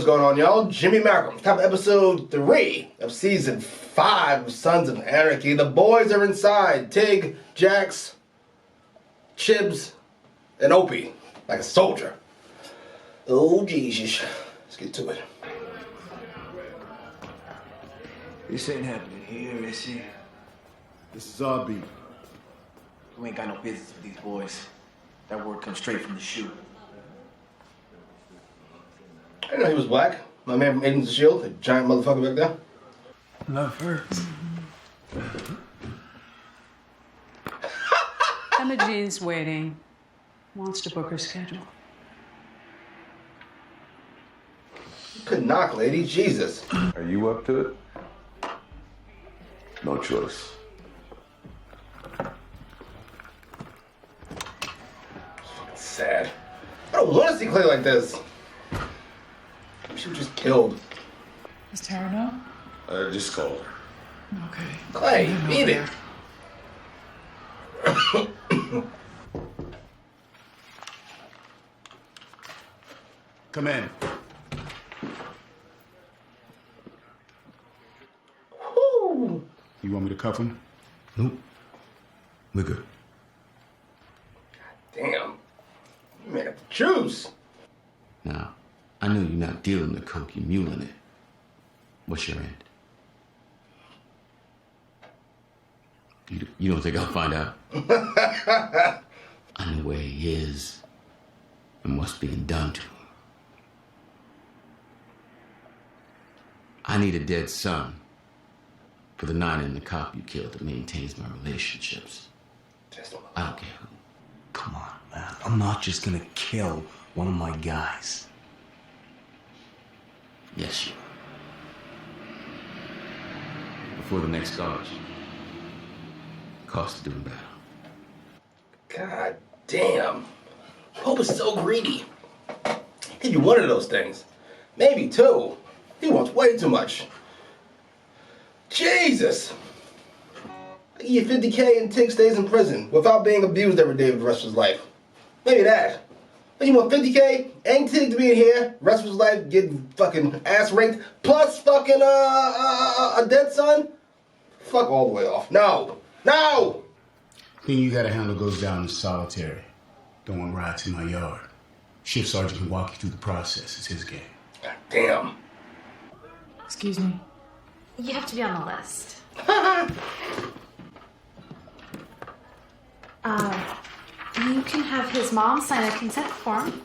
what's going on, y'all? Jimmy Malcolm, top episode 3 of season 5 of Sons of Anarchy. The boys are inside. Tig, Jax, Chibs, and Opie, like a soldier. Oh, Jesus. Let's get to it. This ain't happening here, is it? This is our beat. You ain't got no business with these boys. That word comes straight from the shoe. I didn't know he was black. My man from Agents of S.H.I.E.L.D., the giant motherfucker back there. Love hurts. Emma Jean's waiting. Wants to book her schedule. You could knock, lady. Jesus. Are you up to it? No choice. Sad. I don't want to see Clay like this. She was just killed. Does Tara know? I just called her. Okay. Clay, beat it. Come in. Woo. You want me to cuff him? Nope. We're good. Damn. You made up the juice. Now, I know you're not dealing the coke, you're muling it. What's your end? You don't think I'll find out? I know where he is and what's being done to him. I need a dead son for the 9 and the cop you killed that maintains my relationships. I don't care who. Come on, man. I'm not just gonna kill one of my guys. Yes, you are. Before the next charge. Cost of doing battle. God damn. Pope is so greedy. Give you one of those things. Maybe 2. He wants way too much. Jesus. I give you 50K and Tig stays in prison without being abused every day of the rest of his life. Maybe that. But you want 50K and Tig to be in here, rest of his life getting fucking ass raped, plus fucking a dead son? Fuck all the way off. No. No! Thing you gotta handle goes down in solitary. Don't want riots in my yard. Shift sergeant can walk you through the process. It's his game. God damn. Excuse me. You have to be on the list. You can have his mom sign a consent form.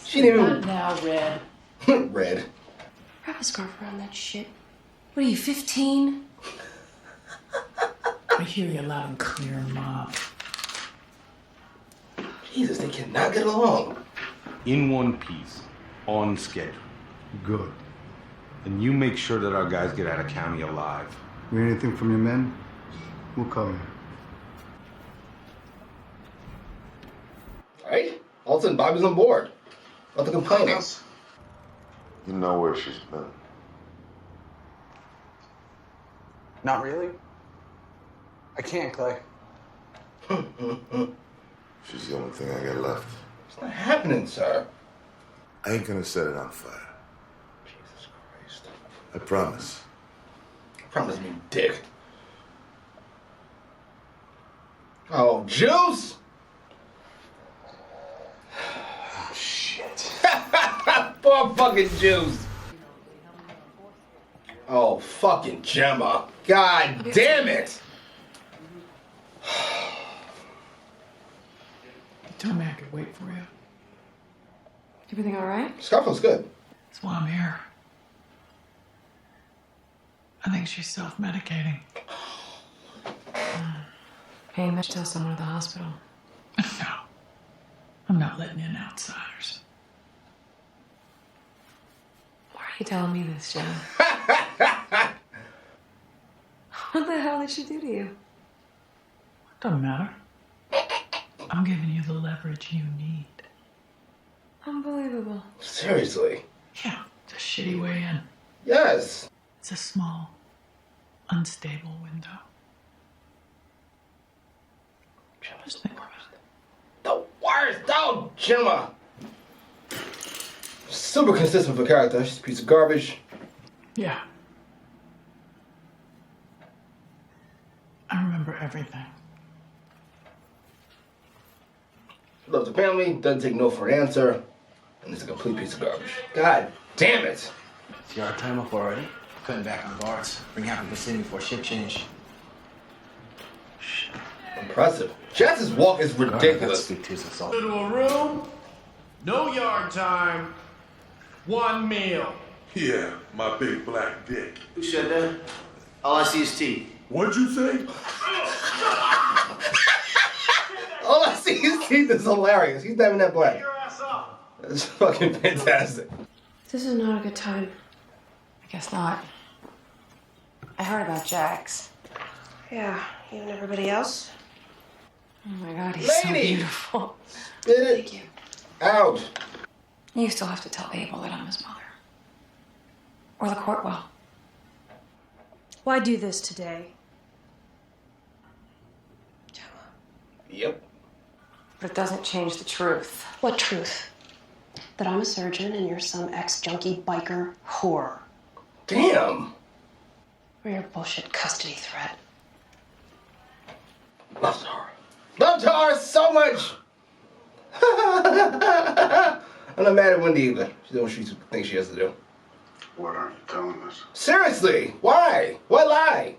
She didn't even... Not now, Red. Red. Wrap a scarf around that shit. What are you, 15? I hear you loud and clear, Mom. Jesus, they cannot get along. In one piece, on schedule. Good. And you make sure that our guys get out of county alive. Need anything from your men? We'll call you. Right? All of a sudden, Bobby's on board. About the complaining. You know where she's been. Not really. I can't, Clay. She's the only thing I got left. It's not happening, sir. I ain't gonna set it on fire. Jesus Christ. I promise. Promise me, dick. Oh, juice! Oh, shit. Poor fucking juice. Oh, fucking Gemma. God damn it! Tell me I could wait for you. Everything all right? Scarf looks good. That's why I'm here. I think she's self-medicating. Hey, you should tell someone at the hospital. No. I'm not letting in outsiders. Why are you telling me this, Jen? What the hell did she do to you? Doesn't matter. I'm giving you the leverage you need. Unbelievable. Seriously? Yeah, it's a shitty way in. Yes. It's a small, unstable window. Just think about it. The worst! Oh, Gemma! Super consistent for character. She's a piece of garbage. Yeah. I remember everything. Loves the family, doesn't take no for an answer, and is a complete piece of garbage. God damn it! See our time up already? Cutting back on guards. Bring half of us in before shift change. Impressive. Jackson's walk is ridiculous. Speak to his assault. Little room, no yard time, one meal. Yeah, my big black dick. Who said that? All I see is teeth. What'd you say? All I see is teeth is hilarious. He's not even that black. That's fucking fantastic. This is not a good time. I guess not. I heard about Jax. Yeah, you and everybody else? Oh my god, he's so Lady! beautiful. Spit it Thank you. out. You still have to tell Abel that I'm his mother. Or the court will. Why do this today? Yep. But it doesn't change the truth. What truth? That I'm a surgeon and you're some ex-junkie biker whore. Damn. Or your bullshit custody threat. Love Tara. Love Tara so much. I'm not mad at Wendy either. She's doing what she thinks she has to do. What aren't you telling us? Seriously, why? Why lie?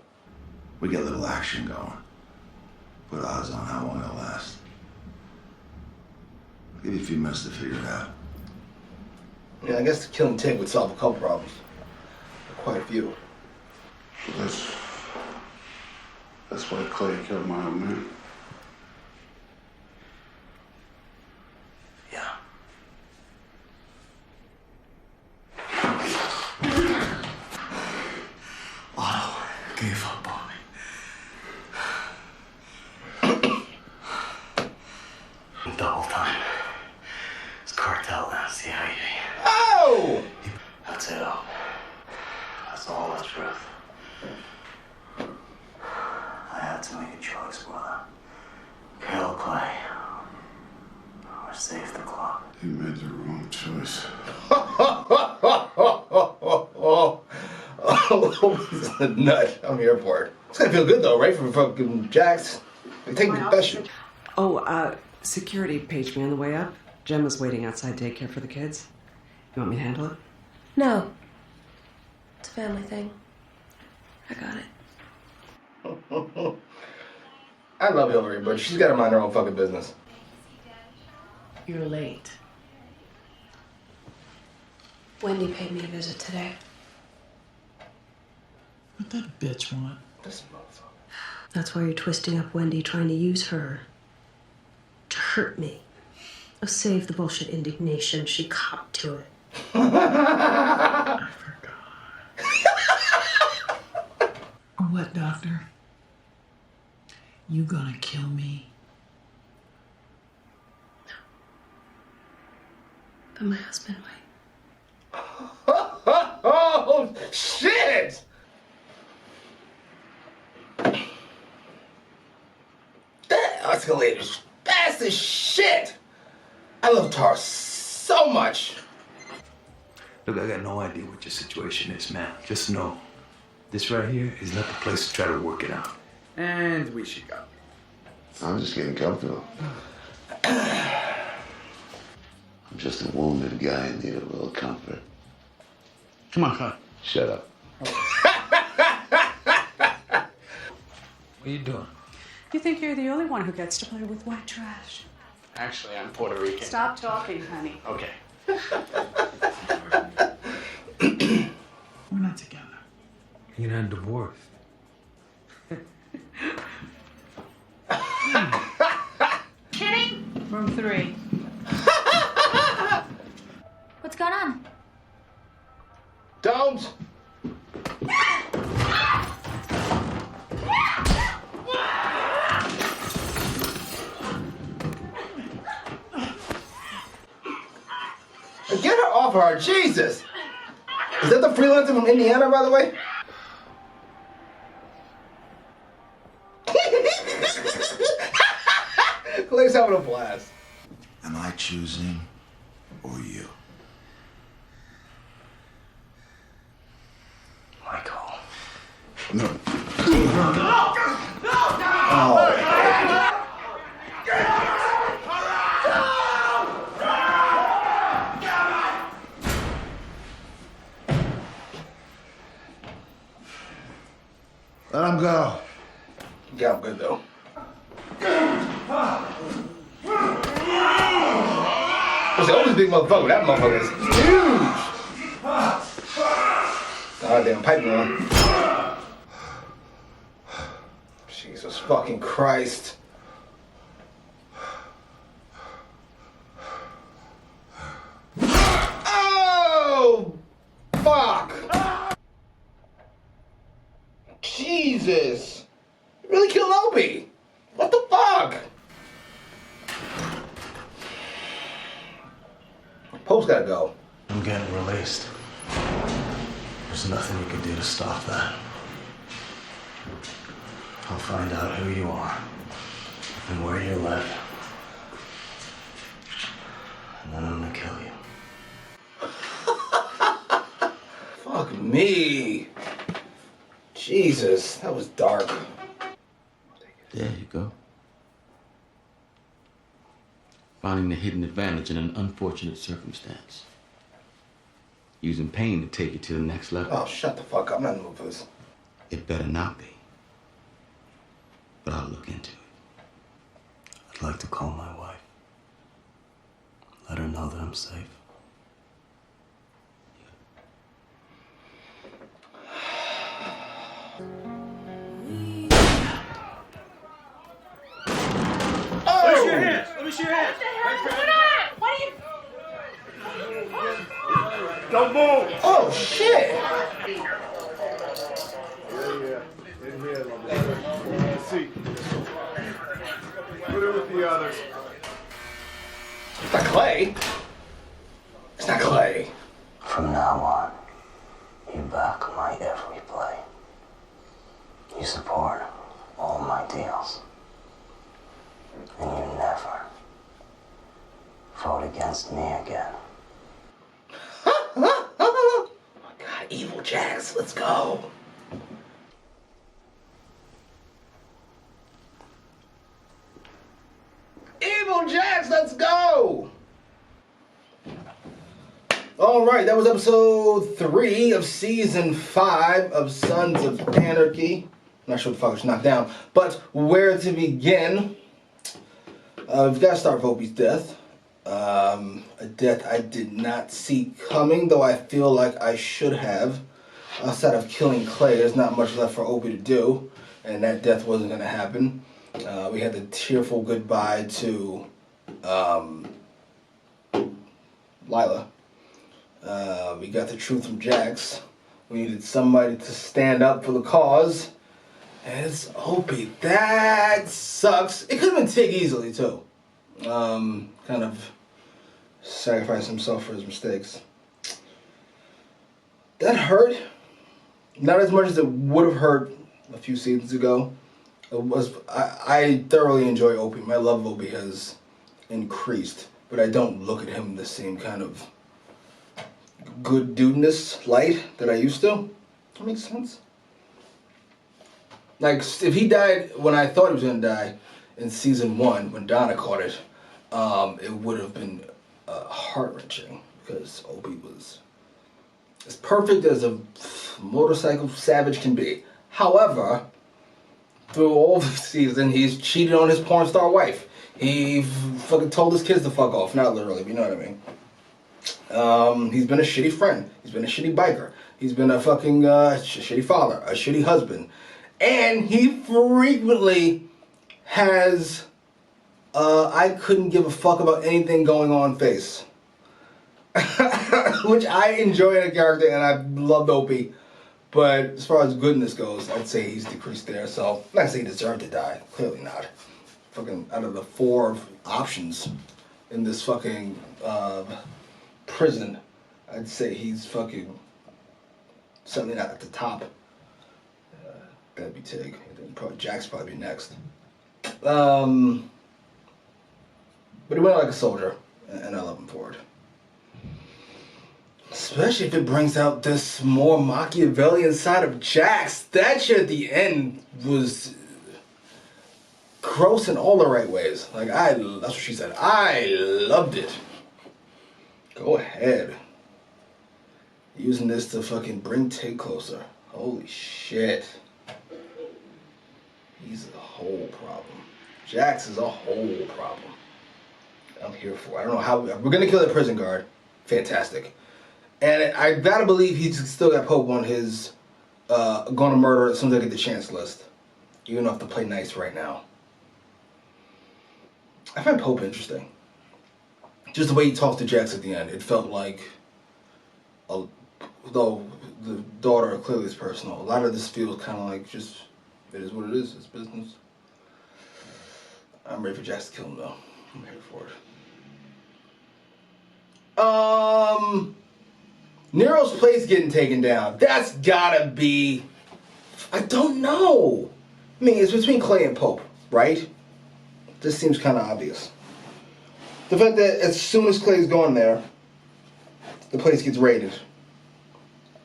We get a little action going. Put odds on how long it'll last. I'll give you a few minutes to figure it out. Yeah, I guess killing Tig would solve a couple problems. Quite a few. That's why Clay killed my old man. Yeah. Otto gave up on me. The whole time. It's cartel and CIA. Oh! That's it all. That's all the truth. I had to make a choice, brother. Kill Clay. Or save the club. You made the wrong choice. He's a nut. I'm here for it. It's gonna feel good though, right? For fucking Jax. Like, take a confession. Oh, security paged me on the way up. Jem was waiting outside daycare for the kids. You want me to handle it? No. It's a family thing. I got it. I love Hillary, but she's gotta mind her own fucking business. You're late. Wendy paid me a visit today. What that bitch want? This motherfucker. That's why you're twisting up Wendy, trying to use her to hurt me. Oh, save the bullshit indignation. She copped to it. I forgot. What, doctor? You gonna kill me? But my husband might. Oh, shit! That escalator's fast as shit! I love Tara so much. Look, I got no idea what your situation is, man. Just know, this right here is not the place to try to work it out. And we should go. I'm just getting comfortable. I'm just a wounded guy in need of a little comfort. Come on, cut. Shut up. What are you doing? You think you're the only one who gets to play with white trash? Actually, I'm Puerto Rican. Stop talking, honey. Okay. We're not together. You're not divorced. Kidding? Room 3. What's going on? Don't! Get her off her, Jesus! Is that the freelancer from Indiana, by the way? Tig's having a blast. Am I choosing or you? My call. No. Let him go. Yeah, I'm good though. There's always big motherfucker. That motherfucker is huge. Goddamn pipe on. Jesus fucking Christ. Oh! Fuck! Jesus! You really killed Opie! What the fuck? Pope's gotta go. I'm getting released. There's nothing you can do to stop that. I'll find out who you are and where you live. And then I'm gonna kill you. Fuck me. Jesus, that was dark. There you go. Finding the hidden advantage in an unfortunate circumstance. Using pain to take you to the next level. Oh, shut the fuck up. I'm not in the mood for this. It better not be. But I'll look into it. I'd like to call my wife. Let her know that I'm safe. Let me see your hands. Let me see your hands. What are you? Don't move. Oh, shit. In here, lovely. See. Put it with the others. It's not Clay. It's not Clay. From now on, you back my every play. You support all my deals. And you never vote against me again. Oh my God, Evil Jax, let's go. Evil Jax, let's go. All right, that was episode 3 of season 5 of Sons of Anarchy. I'm not sure what the fuck was knocked down, but where to begin? We've got to start with Opie's death. A death I did not see coming, though I feel like I should have. Outside of killing Clay, there's not much left for Opie to do, and that death wasn't going to happen. We had the tearful goodbye to Lila. We got the truth from Jax. We needed somebody to stand up for the cause. And it's Opie. That sucks. It could have been Tig easily, too. Kind of sacrificed himself for his mistakes. That hurt. Not as much as it would have hurt a few seasons ago. I thoroughly enjoy Opie. My love of Opie has increased. But I don't look at him the same kind of good dudeness light that I used to. That makes sense. Like, if he died when I thought he was going to die in season 1, when Donna caught it, it would have been heart-wrenching, because Opie was as perfect as a motorcycle savage can be. However, through all the season, he's cheated on his porn star wife. He fucking told his kids to fuck off. Not literally, but you know what I mean. He's been a shitty friend. He's been a shitty biker. He's been a fucking shitty father, a shitty husband. And he frequently has I couldn't give a fuck about anything going on face. Which I enjoy in a character, and I loved Opie. But as far as goodness goes, I'd say he's decreased there. So, I'm not gonna say he deserved to die. Clearly not. Fucking out of the 4 options in this fucking prison, I'd say he's fucking certainly not at the top. That'd be Tig. And then probably Jack's probably be next. But he went out like a soldier, and I love him for it. Especially if it brings out this more Machiavellian side of Jax. That shit at the end was gross in all the right ways. Like, that's what she said. I loved it. Go ahead. Using this to fucking bring Tig closer. Holy shit. He's a whole problem. Jax is a whole problem. I'm here for it. I don't know how. We're gonna kill that prison guard. Fantastic. And I gotta believe he's still got Pope on his gonna murder as soon as I get the chance list. Even though I have to play nice right now. I find Pope interesting. Just the way he talked to Jax at the end. It felt like, though the daughter clearly is personal, a lot of this feels kind of like just, it is what it is. It's business. I'm ready for Jax to kill him though. I'm here for it. Nero's place getting taken down. That's gotta be, I don't know. I mean, it's between Clay and Pope, right? This seems kind of obvious. The fact that as soon as Clay's gone there, the place gets raided.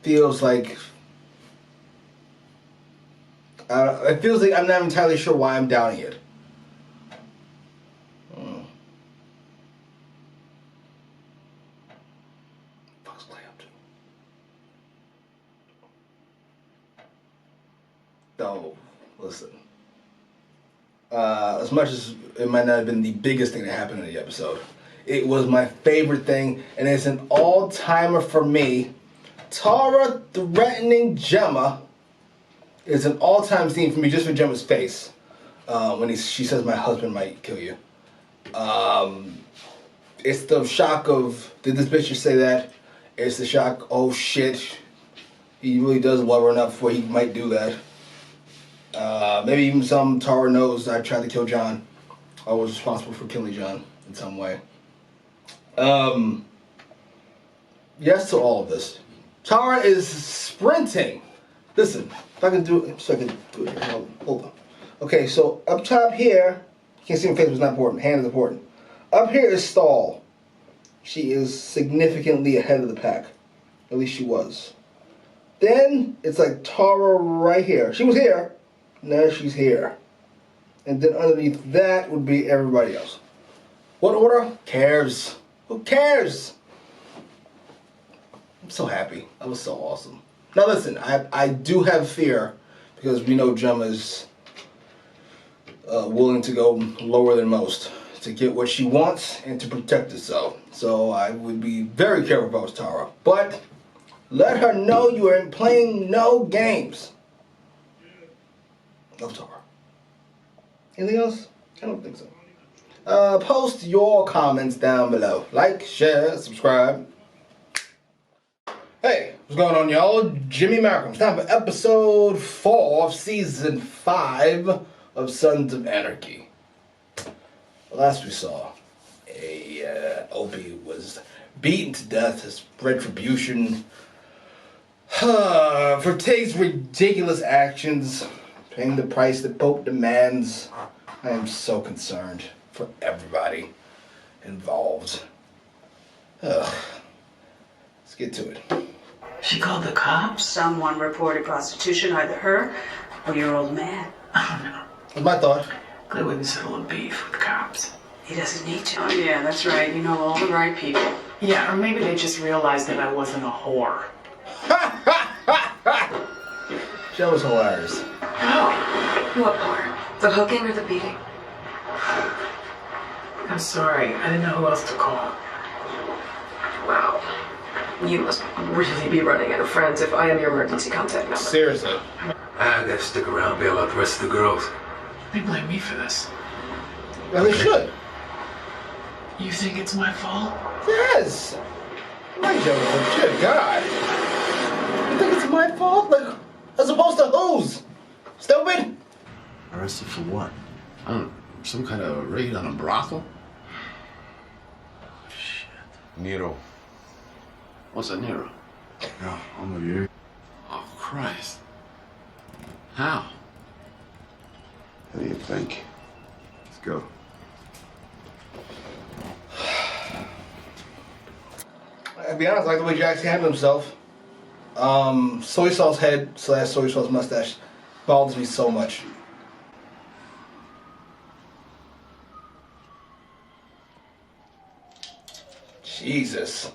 Feels like, it feels like I'm not entirely sure why I'm doubting it. Fuck's Clay up to? No, listen. As much as it might not have been the biggest thing that happened in the episode, it was my favorite thing, and it's an all-timer for me. Tara threatening Gemma is an all-time scene for me, just for Gemma's face. When she says, "My husband might kill you." It's the shock of, did this bitch just say that? It's the shock, oh shit, he really does love her enough where he might do that. Maybe even some Tara knows I tried to kill John. I was responsible for killing John in some way. Yes to all of this. Tara is sprinting. Listen, if I can do it, so I can do it here. Hold on. Okay, so up top here, you can't see my face, but it's not important. Hand is important. Up here is Stall. She is significantly ahead of the pack. At least she was. Then it's like Tara right here. She was here. Now she's here. And then underneath that would be everybody else. What order? Who cares? Who cares? I'm so happy. That was so awesome. Now listen, I do have fear because we know Gemma's willing to go lower than most to get what she wants and to protect herself. So I would be very careful if I was Tara. But let her know you are playing no games. Love Tara. Anything else? I don't think so. Post your comments down below. Like, share, subscribe. Hey, what's going on, y'all? Jimmy Malcolm. It's time for episode 4 of season 5 of Sons of Anarchy. Last we saw, Opie was beaten to death as retribution for Tig's ridiculous actions, paying the price that Pope demands. I am so concerned for everybody involved. Ugh. Let's get to it. She called the cops? Someone reported prostitution, either her or your old man. That's my thought. Clay wouldn't settle a beef with cops. He doesn't need to. Oh, yeah, that's right. You know all the right people. Yeah, or maybe they just realized that I wasn't a whore. That was hilarious. What part? The hooking or the beating? I'm sorry. I didn't know who else to call. Wow. You must really be running out of friends if I am your emergency contact number. Seriously. I gotta stick around, bail out the rest of the girls. They blame me for this. Well, they should. You think it's my fault? Yes. My joke. Good God. You think it's my fault? Like, as opposed to whose? Stupid? Arrested for what? I don't know, some kind of raid on a brothel? Shit. Nero. What's that, Nero? Yeah, I'm here. Oh, Christ. How? What do you think? Let's go. I'll be honest, I like the way Jax handled himself. Soy sauce head / soy sauce mustache bothers me so much. Jesus.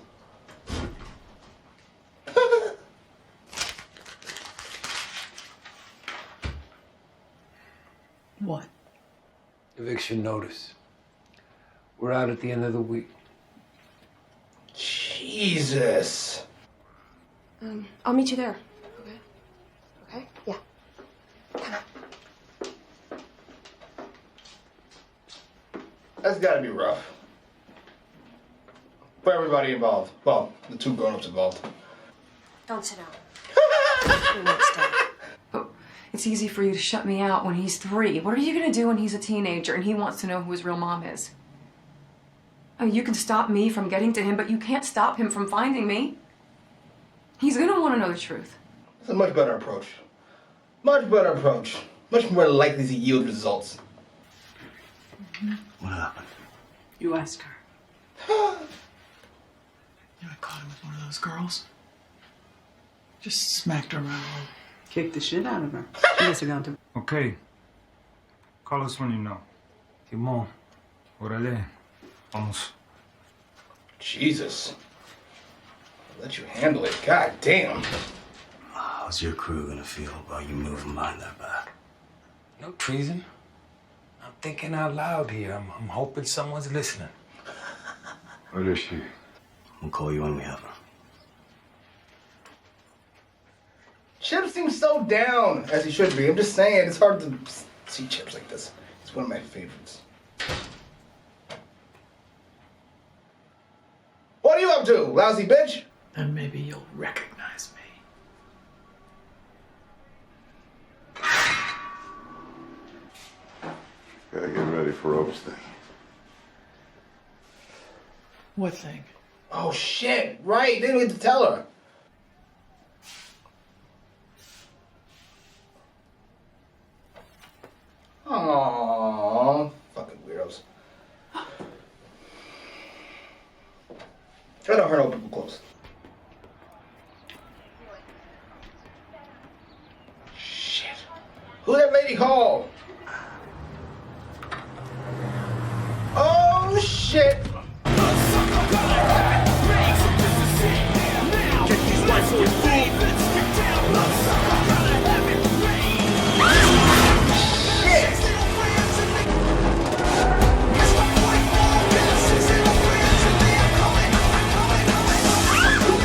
What? Eviction notice. We're out at the end of the week. Jesus. I'll meet you there. Okay? Okay? Yeah. Come on. That's gotta be rough. For everybody involved. Well, the 2 grown-ups involved. Don't sit down. We won't stay. Oh, it's easy for you to shut me out when he's 3. What are you gonna do when he's a teenager and he wants to know who his real mom is? Oh, you can stop me from getting to him, but you can't stop him from finding me. He's gonna want to know the truth. It's a much better approach. Much better approach. Much more likely to yield results. What happened? You ask her. I caught him with one of those girls. Just smacked her around. Kick the shit out of her. She must have gone to... Okay. Call us when you know. Timon. Orale. Vamos. Jesus. I'll let you handle it. God damn. How's your crew gonna feel about you moving behind their back? No treason. I'm thinking out loud here. I'm hoping someone's listening. Where is she? We'll call you when we have her. Chip seems so down, as he should be. I'm just saying, it's hard to see Chips like this. He's one of my favorites. What are you up to, lousy bitch? And maybe you'll recognize me. Gotta get ready for Ope's thing. What thing? Oh shit, right, didn't get to tell her. Aww, fucking weirdos. I don't hurt old people close. Shit. Who that lady call? Oh shit.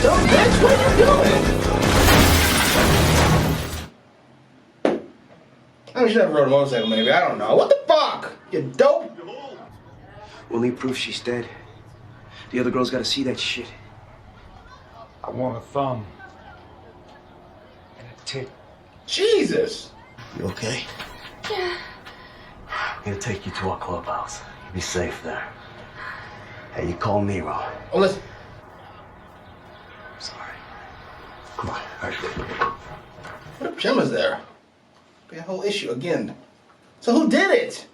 Dumb bitch, what are you doing? I should have rode a motorcycle maybe, I don't know. What the fuck? You dope? We'll need proof she's dead. The other girls gotta see that shit. I want a thumb. And a tip. Jesus! You okay? Yeah. I'm gonna take you to our clubhouse. You'll be safe there. Hey, you call Nero. Oh, listen. Sorry. Come on. All right. What if Gemma's there? Be a whole issue again. So who did it?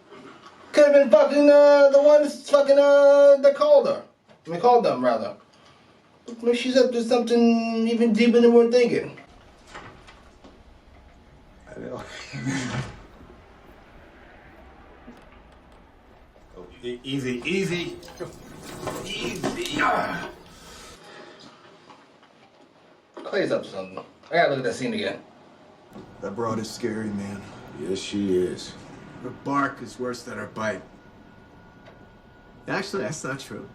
Could have been fucking the ones fucking that called her. I mean, called them rather. Maybe she's up to something even deeper than we're thinking. I know. Easy, easy. Easy. Clay's up to something. I gotta look at that scene again. That broad is scary, man. Yes, she is. Her bark is worse than her bite. Actually, that's not true.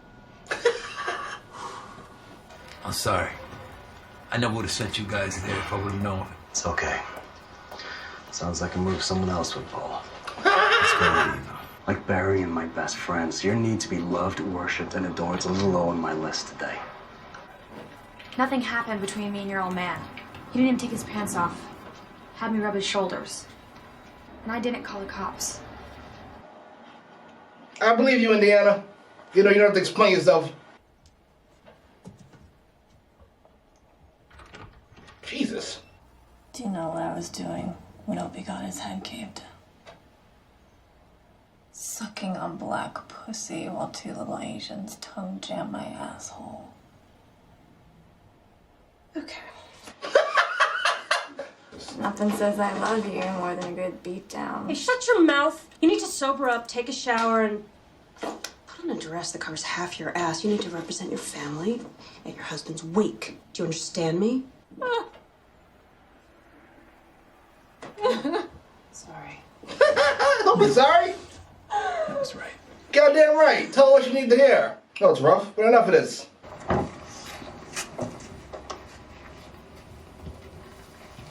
I'm sorry. I never would have sent you guys there if I would have known. It's okay. Sounds like a move someone else would pull. Let's go, Nino. Like Barry and my best friends, your need to be loved, worshipped, and adored's a little low on my list today. Nothing happened between me and your old man. He didn't even take his pants off. Had me rub his shoulders. And I didn't call the cops. I believe you, Indiana. You know, you don't have to explain yourself. Jesus. Do you know what I was doing when Opie got his head caved? Sucking on black pussy while 2 little Asians tongue jam my asshole. Okay. Nothing says I love you more than a good beatdown. Hey, shut your mouth. You need to sober up, take a shower, and put on a dress that covers half your ass. You need to represent your family at your husband's wake. Do you understand me? Sorry. Don't be sorry. That's right. Goddamn right. Tell her what you need to hear. No, it's rough, but enough of this.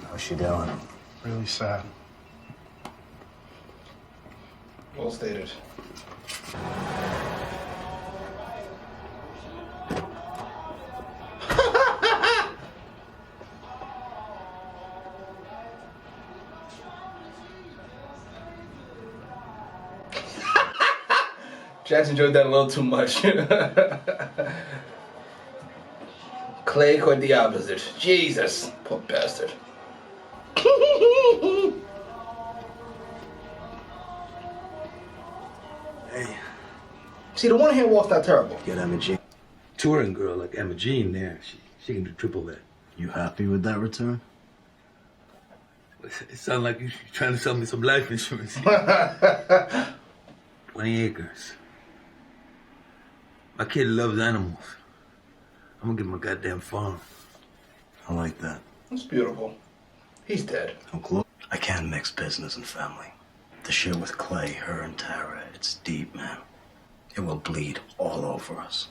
How's she doing? Really sad. Well stated. Jax enjoyed that a little too much. Clay quite the opposite. Jesus, poor bastard. Hey. See, the one hand walk's not terrible. Get Emma Jean. Touring girl like Emma Jean there. She can do triple that. You happy with that return? It sounds like you're trying to sell me some life insurance. 20 acres. My kid loves animals. I'm gonna give him a goddamn farm. I like that. That's beautiful. He's dead. I'm close. I can't mix business and family. The shit with Clay, her, and Tara, it's deep, man. It will bleed all over us.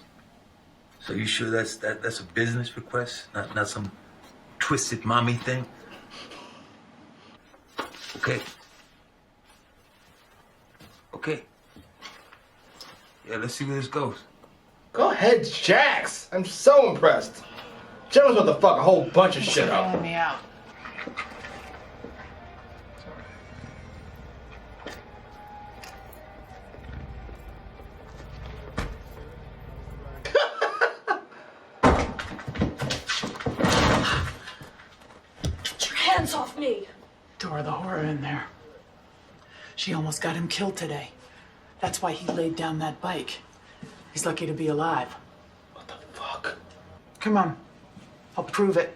So you sure that's a business request, not some twisted mommy thing? Okay. Yeah, let's see where this goes. Go ahead, Jax. I'm so impressed. Gemma's about to fuck a whole bunch of shit up. Bailing me out. Get your hands off me. Dora the horror in there. She almost got him killed today. That's why he laid down that bike. He's lucky to be alive. What the fuck? Come on. I'll prove it.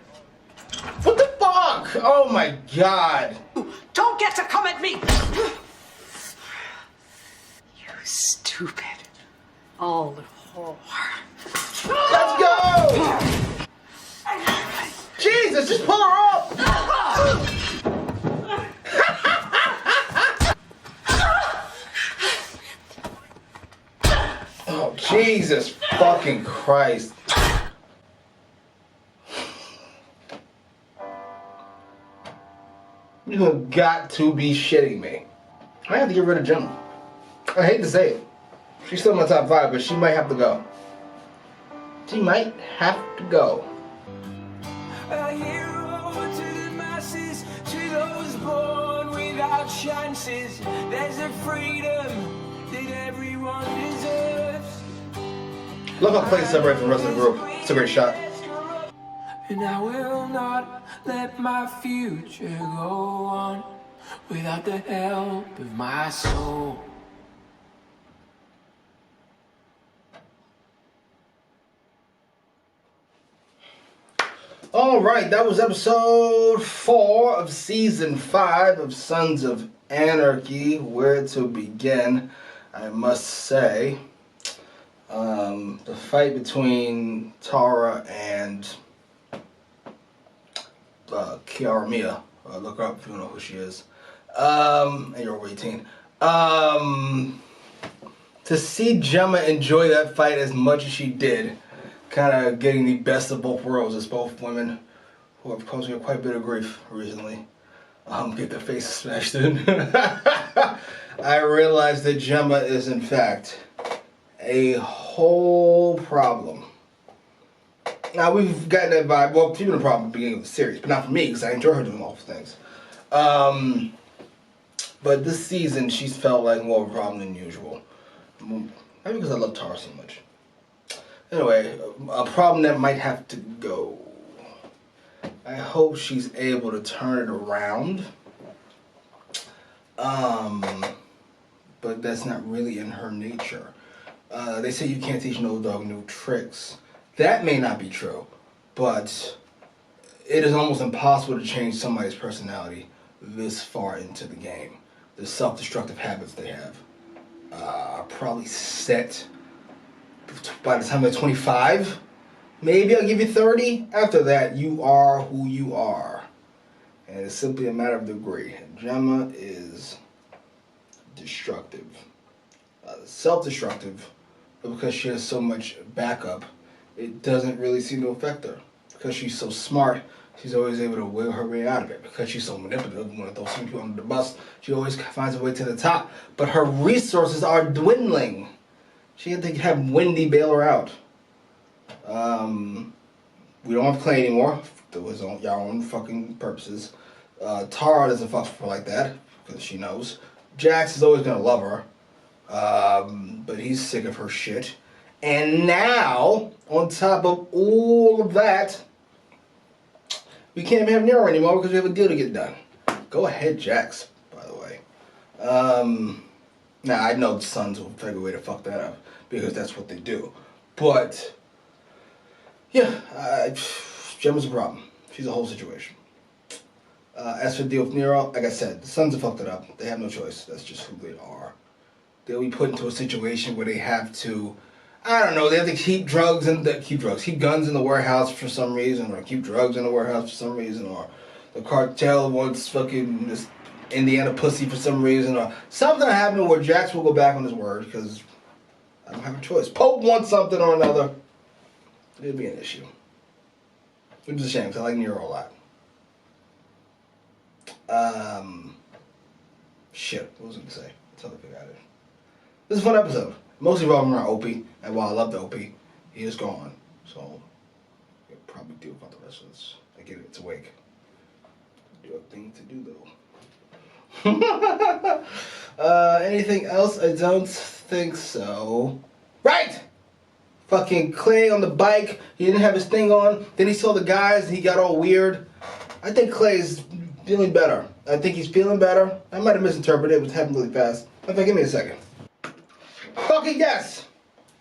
What the fuck? Oh my god. Don't get to come at me! You stupid old whore. Let's go! Jesus, just pull her up! Oh, Jesus fucking Christ. You have got to be shitting me. I have to get rid of Gemma. I hate to say it. She's still in my top 5, but she might have to go. She might have to go. A hero to the masses, to those born without chances. There's a freedom that everyone deserves. Love how Clay separates from the rest of the group. It's a great shot. And I will not let my future go on without the help of my soul. Alright, that was episode 4 of season 5 of Sons of Anarchy. Where to begin, I must say. The fight between Tara and Kiara Mia. Look her up if you don't know who she is. And you're over 18. To see Gemma enjoy that fight as much as she did, kind of getting the best of both worlds, as both women who have caused me quite a bit of grief recently get their faces smashed in. I realized that Gemma is in fact a whole problem. Now we've gotten that vibe. Well, she's been a problem at the beginning of the series, but not for me because I enjoy her doing awful things. But this season, she's felt like more of a problem than usual. Maybe because I love Tara so much. Anyway, a problem that might have to go. I hope she's able to turn it around. But that's not really in her nature. They say you can't teach an old dog new tricks. That may not be true, but it is almost impossible to change somebody's personality this far into the game. The self-destructive habits they have are probably set by the time they're 25. Maybe I'll give you 30. After that, you are who you are. And it's simply a matter of degree. Gemma is destructive. Self-destructive, but because she has so much backup, it doesn't really seem to affect her. Because she's so smart, she's always able to wiggle her way out of it. Because she's so manipulative, when it throws some people under the bus, she always finds a way to the top. But her resources are dwindling. She had to have Wendy bail her out. We don't have Clay anymore. That was on your own fucking purposes. Tara doesn't fuck for like that, because she knows. Jax is always gonna love her. But he's sick of her shit. And now, on top of all of that, we can't even have Nero anymore because we have a deal to get done. Go ahead, Jax, by the way. Now, I know the Sons will figure a way to fuck that up because that's what they do. But, yeah, Gemma's a problem. She's a whole situation. As for the deal with Nero, like I said, the Sons have fucked it up. They have no choice. That's just who they are. They'll be put into a situation where they have to, I don't know, they have to keep guns in the warehouse for some reason, or keep drugs in the warehouse for some reason, or the cartel wants fucking this Indiana pussy for some reason, or something happening where Jax will go back on his word, because I don't have a choice. Pope wants something or another. It'd be an issue. Which is a shame, because I like Nero a lot. Shit, what was I going to say? Totally forgot it. This is a fun episode. Mostly revolving around Opie, and while I love the Opie, he is gone. So, we'll probably deal about the rest of this. I get it, it's awake. Do a thing to do, though. Anything else? I don't think so. Right! Fucking Clay on the bike, he didn't have his thing on. Then he saw the guys, and he got all weird. I think Clay's feeling better. I think he's feeling better. I might have misinterpreted it. It was happening really fast. In fact, give me a second. Fucking yes.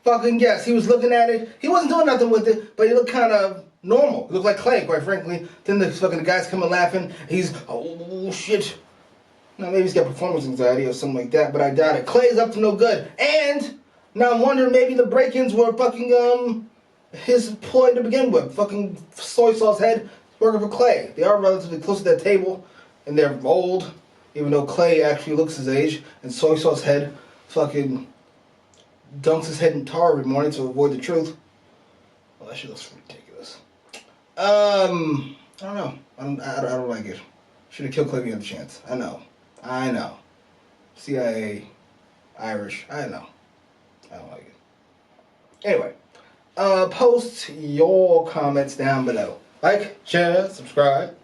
Fucking yes. He was looking at it. He wasn't doing nothing with it, but he looked kind of normal. He looked like Clay, quite frankly. Then the guys come and laughing. He's, oh, shit. Now, maybe he's got performance anxiety or something like that, but I doubt it. Clay's up to no good. And now I'm wondering maybe the break-ins were fucking, his ploy to begin with. Fucking soy sauce head working for Clay. They are relatively close to that table, and they're old, even though Clay actually looks his age, and soy sauce head fucking dunks his head in tar every morning to avoid the truth. Well, that shit looks ridiculous. I don't know. I don't like it. Should have killed Clay if he had the chance. I know. CIA, Irish, I know. I don't like it. Anyway, post your comments down below. Like, share, subscribe.